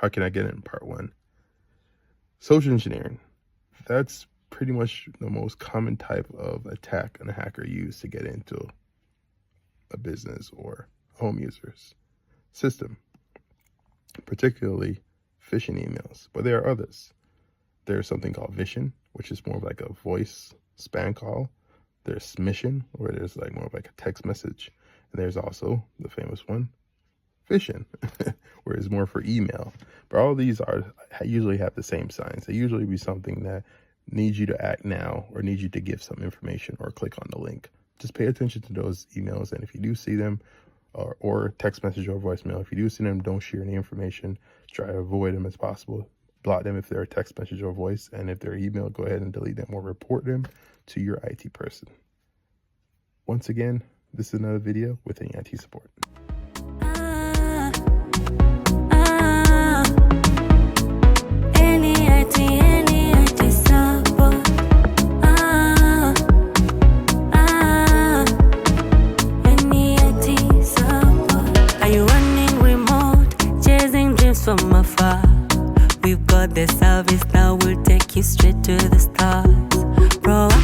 How can I get in? Part 1. Social engineering. That's pretty much the most common type of attack a hacker uses to get into a business or home user's system, particularly phishing emails. But there are others. There's something called Vishin, which is more of like a voice spam call. There's Smishin, where there's like more of like a text message. And there's also the famous one, Phishing, where it's more for email. But all these usually have the same signs. They usually be something that needs you to act now or needs you to give some information or click on the link. Just pay attention to those emails, and if you do see them, or text message or voicemail, if you do see them, don't share any information. Try to avoid them as possible. Block them if they're a text message or voice, and if they're email, go ahead and delete them or report them to your IT person. Once again, this is another video with any IT support. From afar, we've got the service that will take you straight to the stars.